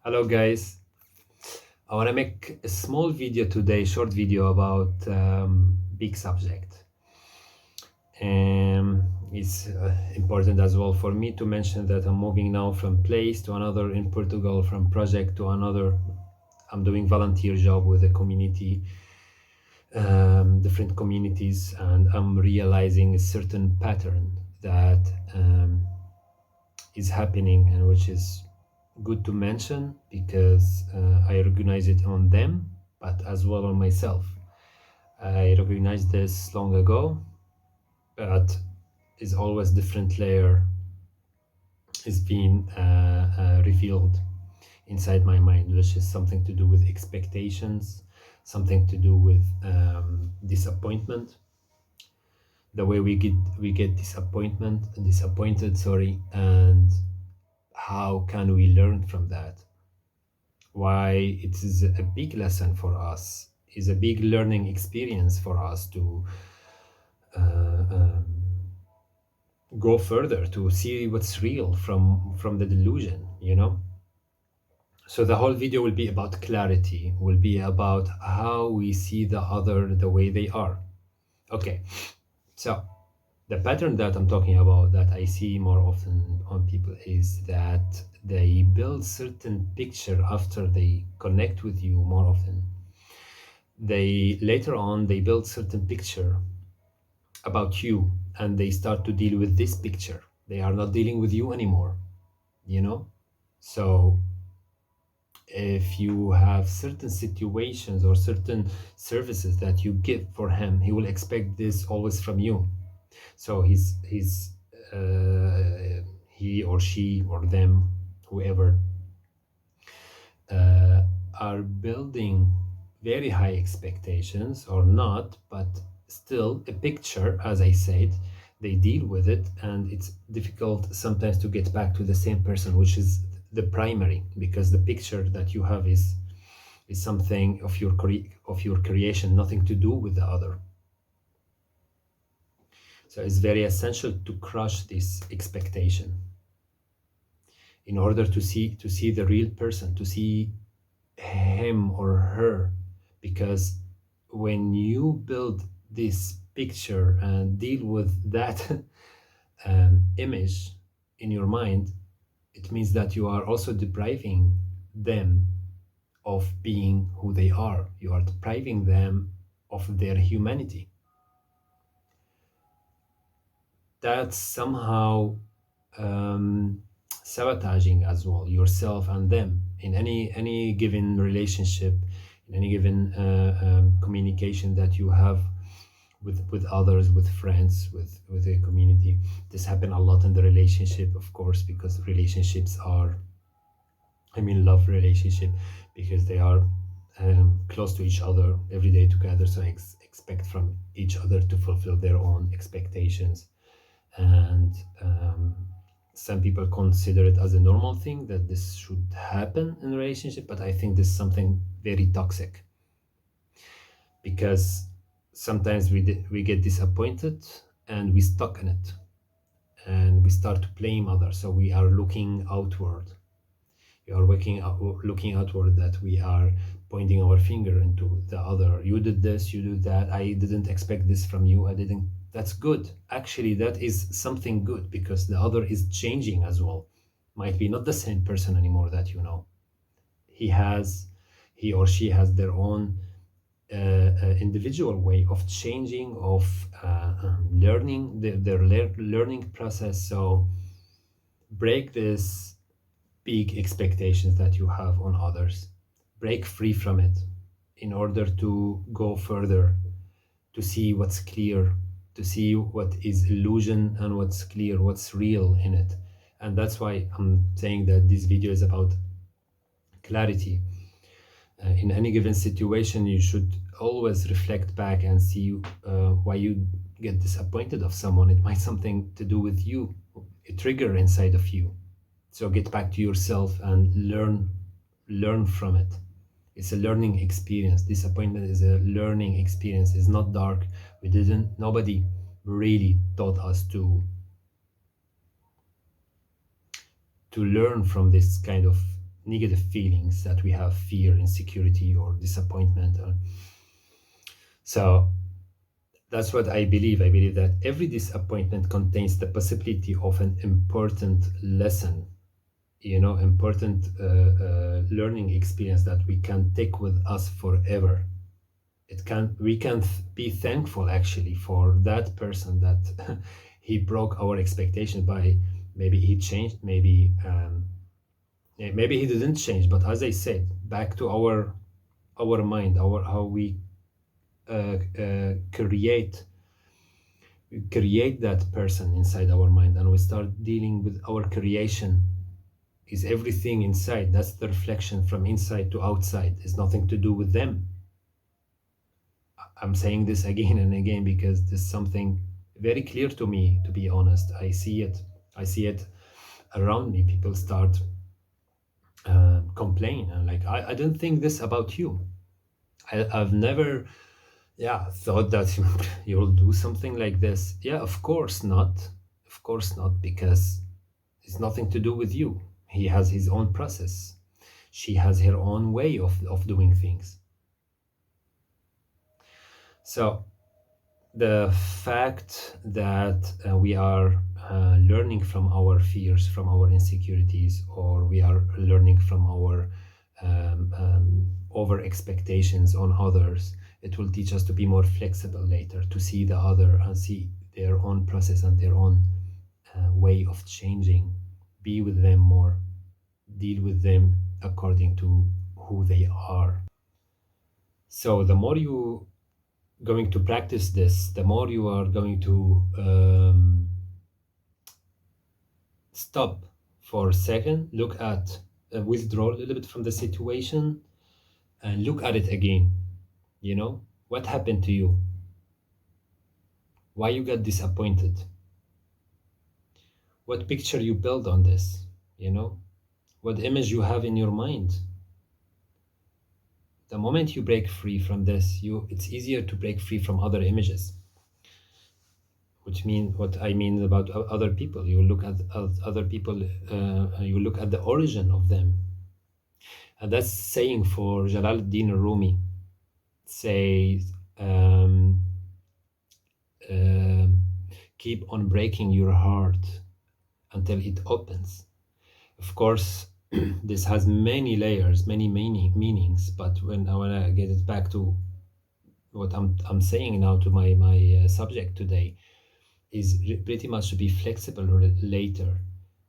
Hello guys, I want to make a small video today, short video about big subject. It's important as well for me to mention that I'm moving now from place to another in Portugal, from project to another. I'm doing volunteer job with a community, different communities, and I'm realizing a certain pattern that is happening and which is good to mention because I recognize it on them, but as well on myself. I recognized this long ago, but is always different layer is being revealed inside my mind, which is something to do with expectations, something to do with disappointment. The way we get disappointed, sorry, and how can we learn from that? Why it is a big lesson for us, is a big learning experience for us to go further, to see what's real from the delusion, you know. So the whole video will be about clarity, will be about how we see the other the way they are. Okay, so the pattern that I'm talking about, that I see more often on people, is that they build certain picture after they connect with you more often. They later on they build certain picture about you, and they start to deal with this picture. They are not dealing with you anymore, you know. So if you have certain situations or certain services that you give for him, he will expect this always from you. So he or she or them, whoever, are building very high expectations or not, but still a picture, as I said. They deal with it, and it's difficult sometimes to get back to the same person, which is the primary, because the picture that you have is something of your creation, nothing to do with the other. So it's very essential to crush this expectation in order to see the real person, to see him or her. Because when you build this picture and deal with that image in your mind, it means that you are also depriving them of being who they are. You are depriving them of their humanity. That's somehow sabotaging as well yourself and them in any given relationship, in any given communication that you have with others, with friends, with a community. This happen a lot in the relationship, of course, because relationships are, I mean, love relationship, because they are close to each other every day together, so expect from each other to fulfill their own expectations. And some people consider it as a normal thing that this should happen in a relationship, but I think this is something very toxic, because sometimes we get disappointed and we stuck in it, and we start to blame others. So we are looking outward. We are looking outward, that we are pointing our finger into the other. You did this, you did that. I didn't expect this from you. I didn't. That's good. Actually, that is something good, because the other is changing as well. Might be not the same person anymore that you know. He or she has their own individual way of changing, of learning, their learning process. So break this big expectations that you have on others. Break free from it in order to go further, to see what's clear, to see what is illusion and what's clear, what's real in it. And that's why I'm saying that this video is about clarity. In any given situation, you should always reflect back and see why you get disappointed of someone. It might something to do with you, a trigger inside of you. So get back to yourself and learn from it. It's a learning experience. Disappointment is a learning experience. It's not dark. Nobody really taught us to learn from this kind of negative feelings that we have, fear, insecurity, or disappointment. So that's what I believe. I believe that every disappointment contains the possibility of an important lesson, important learning experience that we can take with us forever. We can be thankful actually for that person that he broke our expectation by. Maybe he changed, maybe he didn't change, but as I said, back to our mind, how we create that person inside our mind, and we start dealing with our creation. Is everything inside? That's the reflection from inside to outside. It's nothing to do with them. I'm saying this again and again because there's something very clear to me, to be honest. I see it around me. People start complain and like, I don't think this about you. I've never thought that you'll do something like this. Yeah, of course not. Of course not, because it's nothing to do with you. He has his own process. She has her own way of doing things. So the fact that we are learning from our fears, from our insecurities, or we are learning from our over expectations on others, it will teach us to be more flexible later, to see the other and see their own process and their own way of changing, be with them more, deal with them according to who they are. So the more you going to practice this, the more you are going to stop for a second, look at, withdraw a little bit from the situation and look at it again. What happened to you? Why you got disappointed? What picture you build on this? What image you have in your mind? The moment you break free from this, it's easier to break free from other images. What I mean about other people. You look at other people, you look at the origin of them. And that's saying for Jalaluddin Rumi. Says, keep on breaking your heart until it opens. Of course, this has many layers, many meanings, but when I get it back to what I'm saying now to my subject today, is pretty much to be flexible later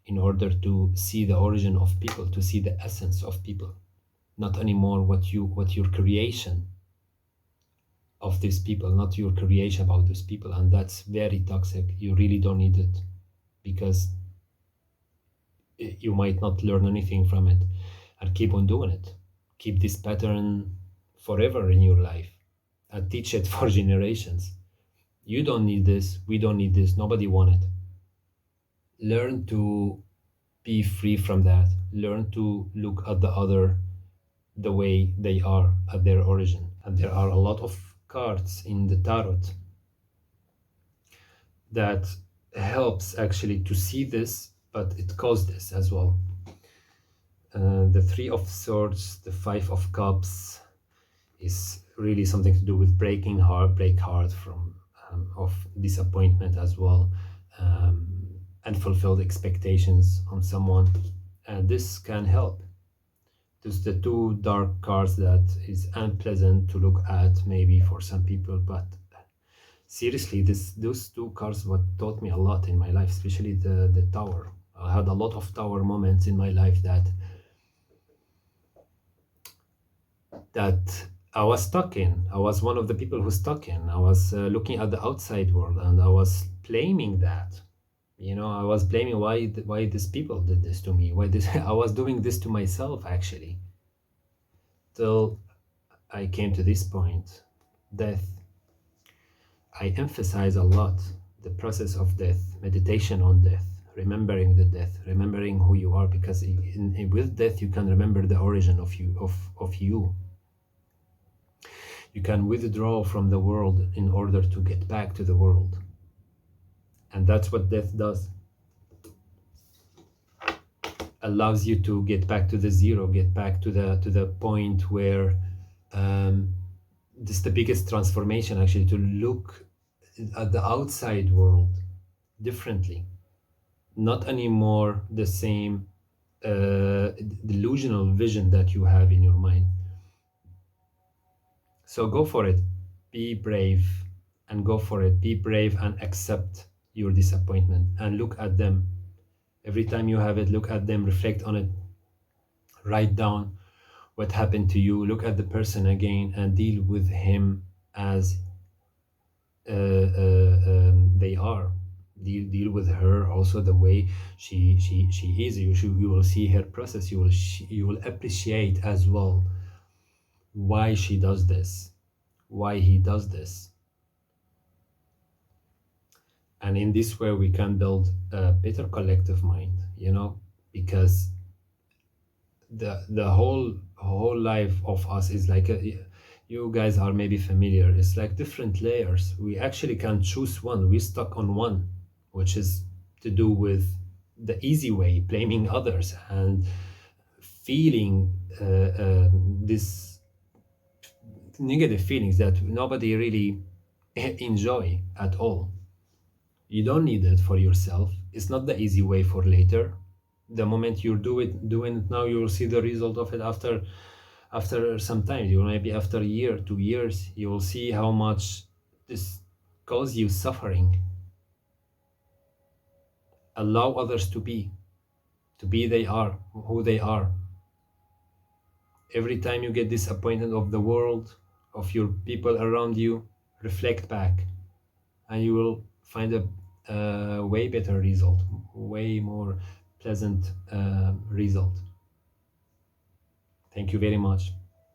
in order to see the origin of people, to see the essence of people, not anymore what your creation of these people, not your creation about these people. And that's very toxic. You really don't need it, because you might not learn anything from it, and keep on doing it. Keep this pattern forever in your life and teach it for generations. You don't need this. We don't need this. Nobody want it. Learn to be free from that. Learn to look at the other the way they are at their origin. And there are a lot of cards in the tarot that helps actually to see this, but it caused this as well. The Three of Swords, the Five of Cups is really something to do with break heart from of disappointment as well, unfulfilled expectations on someone, and this can help. There's the two dark cards that is unpleasant to look at maybe for some people, but seriously, those two cards what taught me a lot in my life, especially the Tower. I had a lot of Tower moments in my life that I was stuck in. I was one of the people who stuck in. I was looking at the outside world, and I was blaming that. I was blaming why these people did this to me. Why this? I was doing this to myself actually. Till I came to this point, death. I emphasize a lot the process of death, meditation on death, remembering the death, remembering who you are, because with death you can remember the origin of you. You can withdraw from the world in order to get back to the world. And that's what death does. allows you to get back to the zero, get back to the point where this is the biggest transformation, actually, to look at the outside world differently, not anymore the same delusional vision that you have in your mind. So go for it. Be brave and go for it. Be brave and accept your disappointment and look at them. Every time you have it, look at them, reflect on it, write down what happened to you, look at the person again and deal with him as they are. Deal with her also the way she is. You will see her process. You will appreciate as well why she does this, why he does this. And in this way we can build a better collective mind, because the whole life of us is like you guys are maybe familiar, it's like different layers. We actually can choose one. We stuck on one, which is to do with the easy way, blaming others and feeling this negative feelings that nobody really enjoy at all. You don't need it for yourself. It's not the easy way for later. The moment you're doing it now, you will see the result of it after some time. You maybe after a year, 2 years, you will see how much this causes you suffering. Allow others to be they are who they are. Every time you get disappointed of the world, of your people around you, reflect back and you will find a way better result, way more pleasant result. Thank you very much.